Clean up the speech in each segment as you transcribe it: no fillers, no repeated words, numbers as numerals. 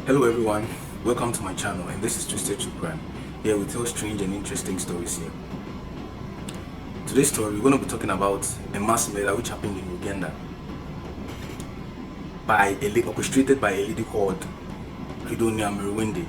Hello everyone, welcome to my channel, and this is Twisted True Crime. Here we tell strange and interesting stories here. Today's story we're going to be talking about a mass murder which happened in Uganda orchestrated by a lady called Credonia Meriwinde.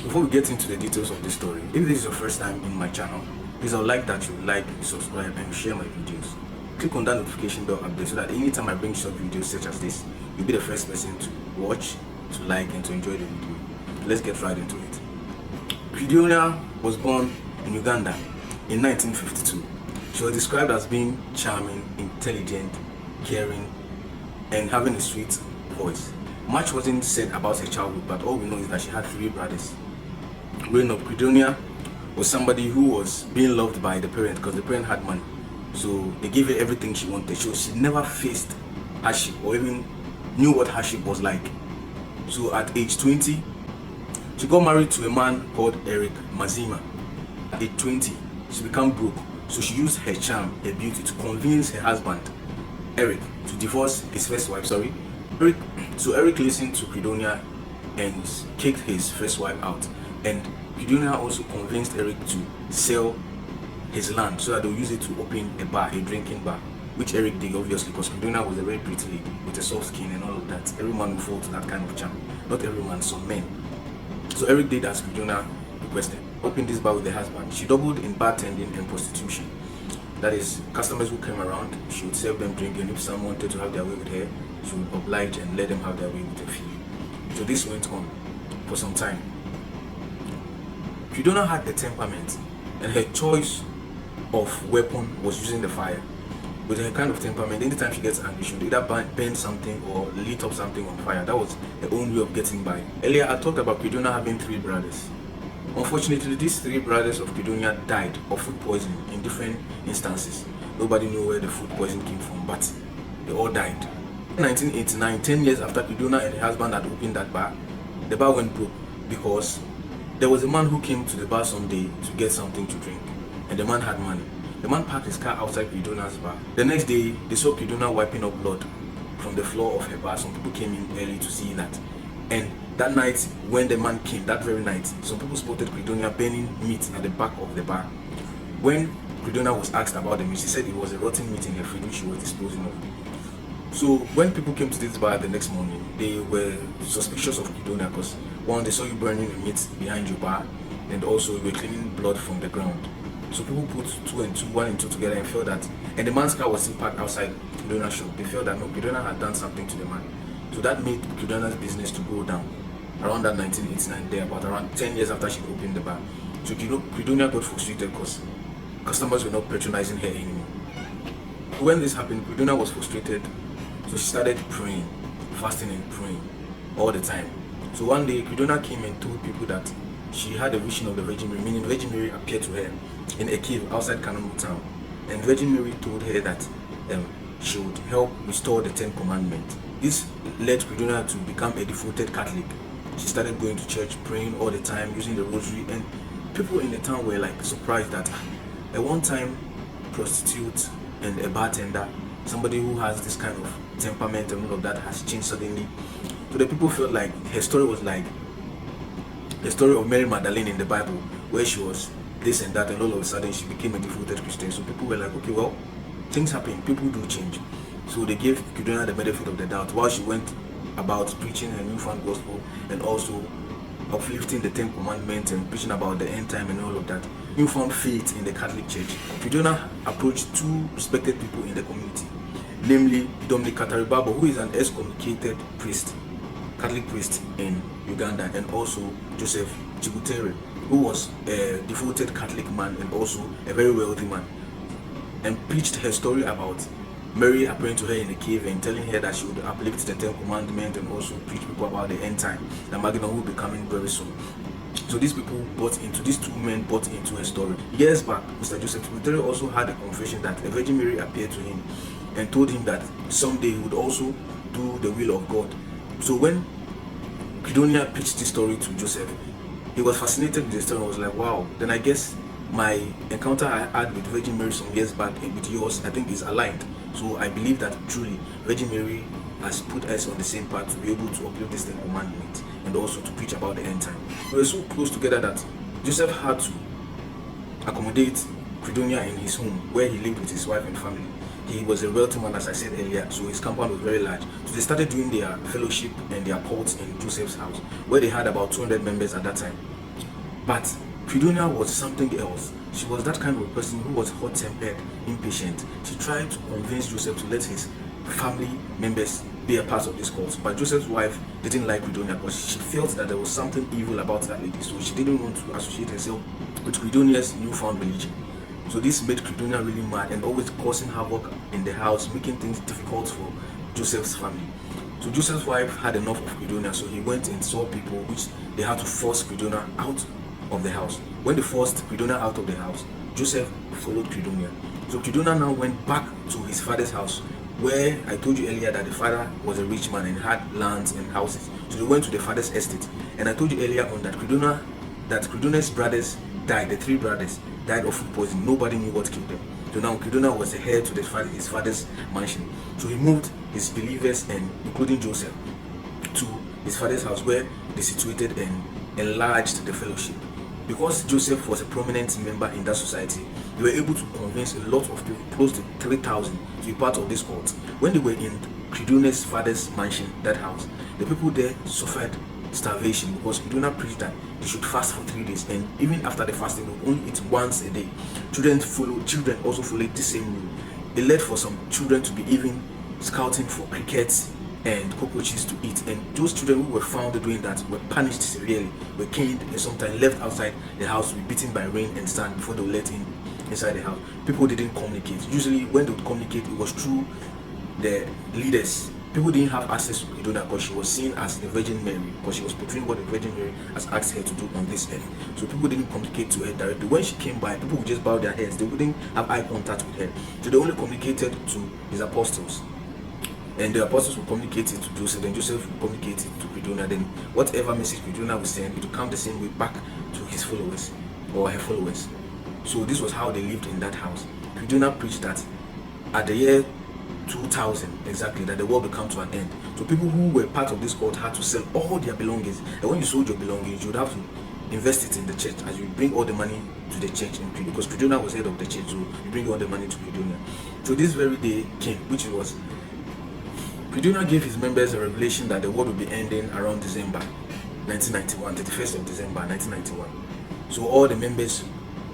Before we get into the details of this story, if this is your first time in my channel, please I would like that you like, subscribe and share my videos. Click on that notification bell up there so that anytime I bring short videos such as this, you'll be the first person to watch, to like and to enjoy the video. Let's get right into it. Credonia was born in Uganda in 1952. She was described as being charming, intelligent, caring and having a sweet voice. Much wasn't said about her childhood, but all we know is that she had 3 brothers. Growing up, Credonia was somebody who was being loved by the parent because the parent had money. So they gave her everything she wanted. So she never faced hardship or even knew what hardship was like. So at age 20, she got married to a man called Eric Mazima. At age 20, she became broke. So she used her charm, her beauty to convince her husband, Eric, to divorce his first wife, Eric listened to Credonia and kicked his first wife out. And Credonia also convinced Eric to sell his land so that they'll use it to open a bar, a drinking bar, which Eric did obviously because Credonia was a very pretty lady with a soft skin and all of that. Every man will fall to that kind of charm. Not every man, some men. So Eric did as Credonia requested. Opened this bar with her husband. She doubled in bartending and prostitution. That is, customers who came around, she would serve them drink, and if someone wanted to have their way with her, she would oblige and let them have their way with a fee. So this went on for some time. Credonia had the temperament, and her choice of weapon was using the fire. With her kind of temperament, anytime she gets angry, she would either burn something or lit up something on fire. That was her own way of getting by. Earlier, I talked about Credonia having 3 brothers. Unfortunately, these 3 brothers of Credonia died of food poisoning in different instances. Nobody knew where the food poison came from, but they all died. In 1989, 10 years after Credonia and her husband had opened that bar, the bar went broke because there was a man who came to the bar someday to get something to drink, and the man had money. The man parked his car outside Credonia's bar. The next day, they saw Credonia wiping up blood from the floor of her bar. Some people came in early to see that. And that night, when the man came, that very night, some people spotted Credonia burning meat at the back of the bar. When Credonia was asked about the meat, she said it was a rotten meat in her fridge which she was disposing of. So when people came to this bar the next morning, they were suspicious of Credonia because one, they saw you burning the meat behind your bar, and also you were cleaning blood from the ground. So people put 1 and 2 together and felt that, and the man's car was still parked outside Credonia's shop. They felt that no, Credonia had done something to the man. So that made Credonia's business to go down around that 1989 there, about around 10 years after she opened the bar. So Credonia got frustrated because customers were not patronizing her anymore. When this happened, Credonia was frustrated, so she started praying, fasting and praying all the time. So one day, Credonia came and told people that she had a vision of the Virgin Mary, meaning Virgin Mary appeared to her in a cave outside Kanungu town. And Virgin Mary told her that she would help restore the 10 Commandments. This led Credonia to become a devoted Catholic. She started going to church, praying all the time, using the rosary, and people in the town were like surprised that a one-time prostitute and a bartender, somebody who has this kind of temperament and all of that, has changed suddenly. So the people felt like her story was like the story of Mary Magdalene in the Bible, where she was this and that, and all of a sudden she became a devoted Christian. So people were like, okay, well, things happen, people do change. So they gave Credonia the benefit of the doubt while she went about preaching her newfound gospel and also uplifting the 10 Commandments and preaching about the end time and all of that. Newfound faith in the Catholic Church. Credonia approached 2 respected people in the community, namely Dominic Kataribabo, who is an excommunicated priest, Catholic priest in Uganda, and also Joseph Chibutere, who was a devoted Catholic man and also a very wealthy man, and preached her story about Mary appearing to her in the cave and telling her that she would uplift the 10 Commandments and also preach people about the end time, that Magdalene will be coming very soon. So these 2 men bought into her story. Years back, Mr. Joseph Chibutere also had a confession that the Virgin Mary appeared to him and told him that someday he would also do the will of God. So when Credonia pitched this story to Joseph, he was fascinated with the story and was like, wow, then I guess my encounter I had with Virgin Mary some years back and with yours, I think is aligned. So I believe that truly Virgin Mary has put us on the same path to be able to uplift this Ten Commandments and also to preach about the end time. We were so close together that Joseph had to accommodate Credonia in his home where he lived with his wife and family. He was a wealthy man, as I said earlier, so his compound was very large. So they started doing their fellowship and their cults in Joseph's house, where they had about 200 members at that time. But Credonia was something else. She was that kind of a person who was hot-tempered, impatient. She tried to convince Joseph to let his family members be a part of this cult. But Joseph's wife didn't like Credonia because she felt that there was something evil about that lady. So she didn't want to associate herself with Credonia's newfound religion. So this made Credonia really mad and always causing havoc in the house, making things difficult for Joseph's family. So Joseph's wife had enough of Credonia, so he went and saw people which they had to force Credonia out of the house. When they forced Credonia out of the house, Joseph followed Credonia. So Credonia now went back to his father's house, where I told you earlier that the father was a rich man and had lands and houses. So they went to the father's estate. And I told you earlier on that Credonia's brothers died, the three brothers died of food poisoning. Nobody knew what killed them. So now Credonia was the heir to his father's mansion. So he moved his believers, and including Joseph, to his father's house, where they situated and enlarged the fellowship. Because Joseph was a prominent member in that society, they were able to convince a lot of people, close to 3,000, to be part of this cult. When they were in Credonia's father's mansion, that house, the people there suffered starvation because Credonia preached that they should fast for 3 days, and even after the fasting, they would only eat once a day. Children also followed the same rule. It led for some children to be even scouting for crickets and cockroaches to eat, and those children who were found doing that were punished severely, were caned, and sometimes left outside the house to be beaten by rain and sand before they were let inside the house. People didn't communicate. Usually when they would communicate, it was through the leaders. People didn't have access to Credonia because she was seen as the Virgin Mary, because she was portraying what the Virgin Mary has asked her to do on this earth. So people didn't communicate to her directly. When she came by, people would just bow their heads. They wouldn't have eye contact with her. So they only communicated to his apostles. And the apostles would communicate it to Joseph, and Joseph would communicate it to Credonia. Then whatever message Credonia would send, it would come the same way back to his followers or her followers. So this was how they lived in that house. Credonia preached that at the year 2000 exactly, that the world will come to an end. So people who were part of this cult had to sell all their belongings. And when you sold your belongings, you would have to invest it in the church, as you bring all the money to the church, because Credonia was head of the church, so you bring all the money to Credonia. So this very day came, which was Credonia gave his members a revelation that the world will be ending around December 1991, 31st of December 1991. So all the members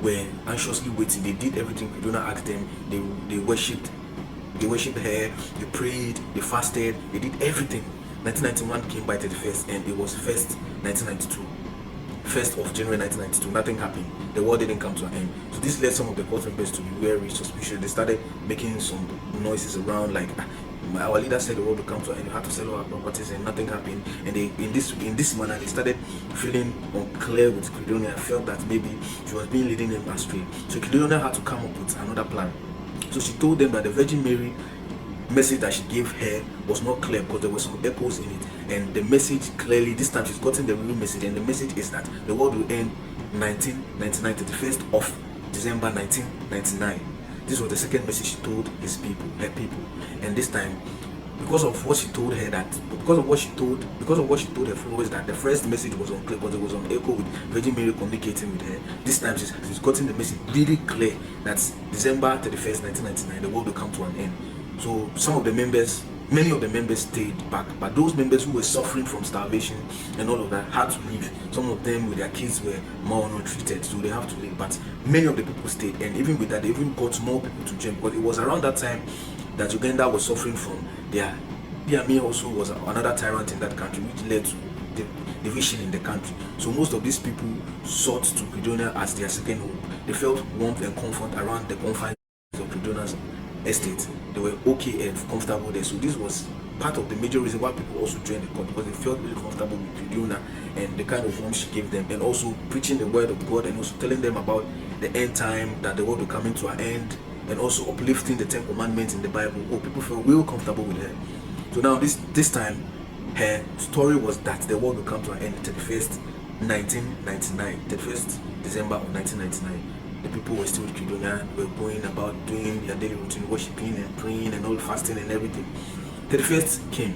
were anxiously waiting. They did everything Credonia asked them. They worshipped her, they prayed, they fasted, they did everything. 1991 came by 31st, and it was 1st 1992. 1st of January 1992, nothing happened. The war didn't come to an end. So this led some of the cult members to be wary, suspicious. They started making some noises around, like, our leader said the war will come to an end, you have to sell our properties, and nothing happened. And they, in this manner, they started feeling unclear with Credonia, felt that maybe she was being leading them astray. So Credonia had to come up with another plan. So she told them that the Virgin Mary message that she gave her was not clear because there were some echoes in it, and the message clearly, this time she's gotten the real message, and the message is that the world will end 1999, 31st of December 1999. This was the second message she told her people, and this time, because of what she told her followers, that the first message was unclear because there was an echo with Virgin Mary communicating with her. This time she's gotten the message really clear that December 31st, 1999, the world will come to an end. So many of the members stayed back, but those members who were suffering from starvation and all of that had to leave. Some of them with their kids were malnourished, so they have to leave. But many of the people stayed, and even with that, they even got more people to join, because it was around that time that Uganda was suffering from their Amin also was another tyrant in that country, which led to the division in the country. So most of these people sought to Credonia as their second home. They felt warmth and comfort around the confines of Credonia's estate. They were okay and comfortable there. So this was part of the major reason why people also joined the cult, because they felt really comfortable with Credonia and the kind of warmth she gave them, and also preaching the word of God, and also telling them about the end time, that the world will come into an end, and also uplifting the 10 Commandments in the Bible. Oh, people felt real comfortable with her. So now this time, her story was that the world will come to an end 31st 1999, 31st December of 1999. The people were still with Credonia, were going about doing their daily routine, worshiping and praying and all, fasting and everything. 31st came,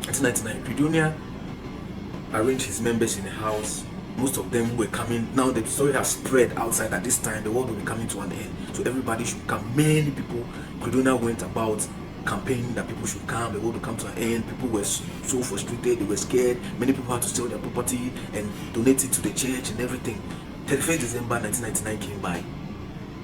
1999. Credonia arranged his members in a house. Most of them were coming. Now the story has spread outside at this time. The world will be coming to an end. So everybody should come. Many people, Credonia went about campaigning that people should come, the world will come to an end. People were so frustrated, they were scared. Many people had to sell their property and donate it to the church and everything. 31st December 1999 came by.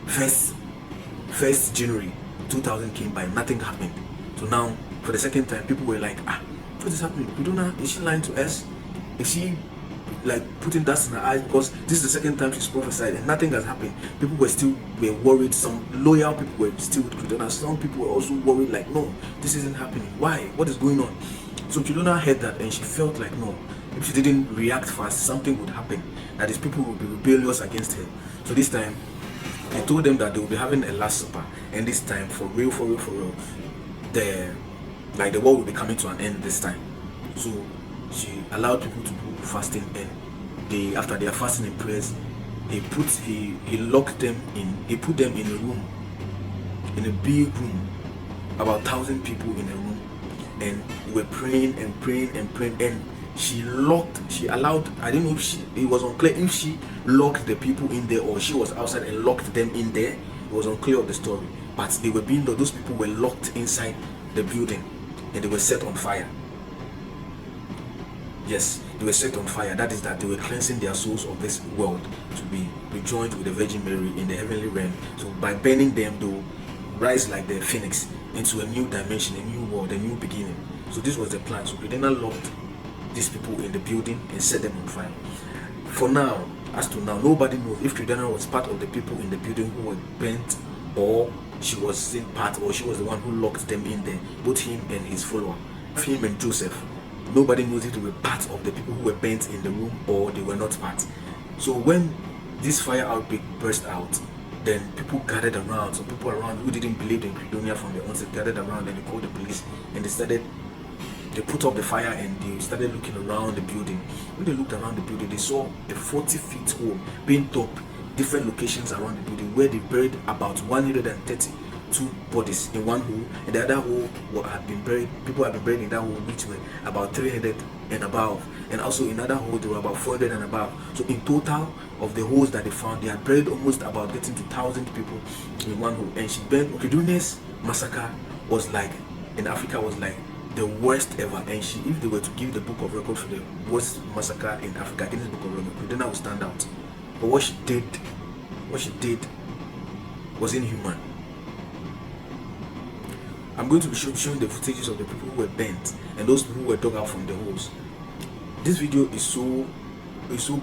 1st January 2000 came by. Nothing happened. So now, for the second time, people were like, what is happening? Credonia, is she lying to us? Is she like putting dust in her eyes? Because this is the second time she's prophesied and nothing has happened. People were worried. Some loyal people were still with Credonia. Some people were also worried, like, no, this isn't happening. Why? What is going on? So Credonia heard that and she felt like, no, if she didn't react fast, something would happen, that these people would be rebellious against her. So this time they told them that they will be having a last supper, and this time for real, the world will be coming to an end this time. So she allowed people to do fasting, and after their fasting and prayers, he locked them in. He put them in a room, in a big room, about 1,000 people in a room, and they were praying, and she allowed, I don't know if it was unclear if she locked the people in there or she was outside and locked them in there. It was unclear of the story, but those people were locked inside the building and they were set on fire. Yes, they were set on fire. That is that they were cleansing their souls of this world to be rejoined with the Virgin Mary in the heavenly realm. So by burning them, they will rise like the phoenix into a new dimension, a new world, a new beginning. So this was the plan. So Credonia locked these people in the building and set them on fire. For now, as to now, nobody knows if Credonia was part of the people in the building who were burnt, or she was in part, or she was the one who locked them in there, both him and his follower, him and Joseph. Nobody knows if they were part of the people who were burnt in the room or they were not part. So when this fire outbreak burst out, then people gathered around. Some people around who didn't believe in Credonia from the onset gathered around, and they called the police, and they put up the fire and they started looking around the building. When they looked around the building, they saw a 40-feet hole being dug, different locations around the building, where they buried about 132 bodies in one hole, and the other hole had been buried. People had been buried in that hole, which were about 300 and above, and also in another hole there were about 400 and above. So in total of the holes that they found, they had buried almost about getting to 1,000 people in one hole. And she burned. Credoonia's massacre was like, in Africa, was like the worst ever. And if they were to give the book of record for the worst massacre in Africa, Guinness Book of Record, Credonia would stand out. But what she did was inhuman. I'm going to be showing the footages of the people who were burnt and those people who were dug out from the holes. This video is so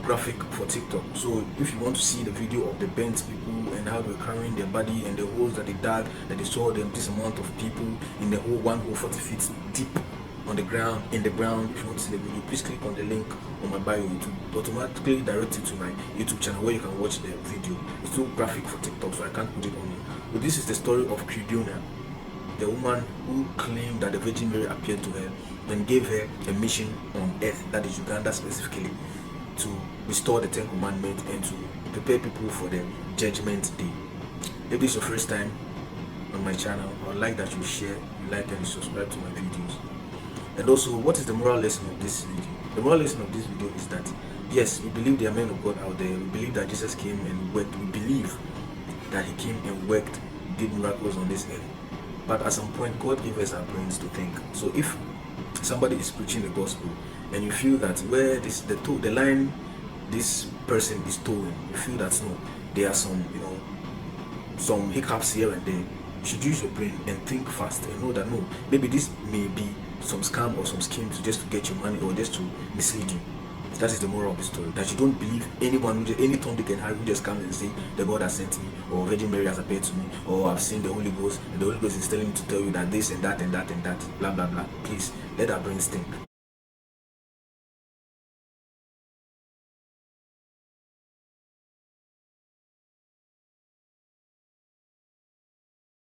graphic for TikTok. So if you want to see the video of the burnt people and how they were carrying their body and the holes that they dug, that they saw them, this amount of people in the hole, one hole 40 feet deep on the ground, in the ground. If you want to see the video, please click on the link on my bio. It will automatically direct you to my YouTube channel where you can watch the video. It's too graphic for TikTok, so I can't put it on here. But this is the story of Credonia, the woman who claimed that the Virgin Mary appeared to her and gave her a mission on earth, that is Uganda specifically, to restore the 10 Commandments and to prepare people for the Judgment Day. If this is your first time on my channel, I would like that you share, you like, and you subscribe to my videos. And also, what is the moral lesson of this video? The moral lesson of this video is that, yes, we believe there are men of God out there. We believe that Jesus came and worked. We believe that he came and worked, did miracles on this earth. But at some point, God gave us our brains to think. So if somebody is preaching the gospel and you feel that where the line this person is towing, you feel that no, there are some hiccups here and there, you should use your brain and think fast and know that no, maybe this may be some scam or some scheme just to get your money or just to mislead you. That is the moral of the story. That you don't believe anyone, any Tom, Dick, and Harry who just comes and say the God has sent me, or Virgin Mary has appeared to me, or I've seen the Holy Ghost, and the Holy Ghost is telling me to tell you that this and that and that and that, blah blah blah. Please let our brains think.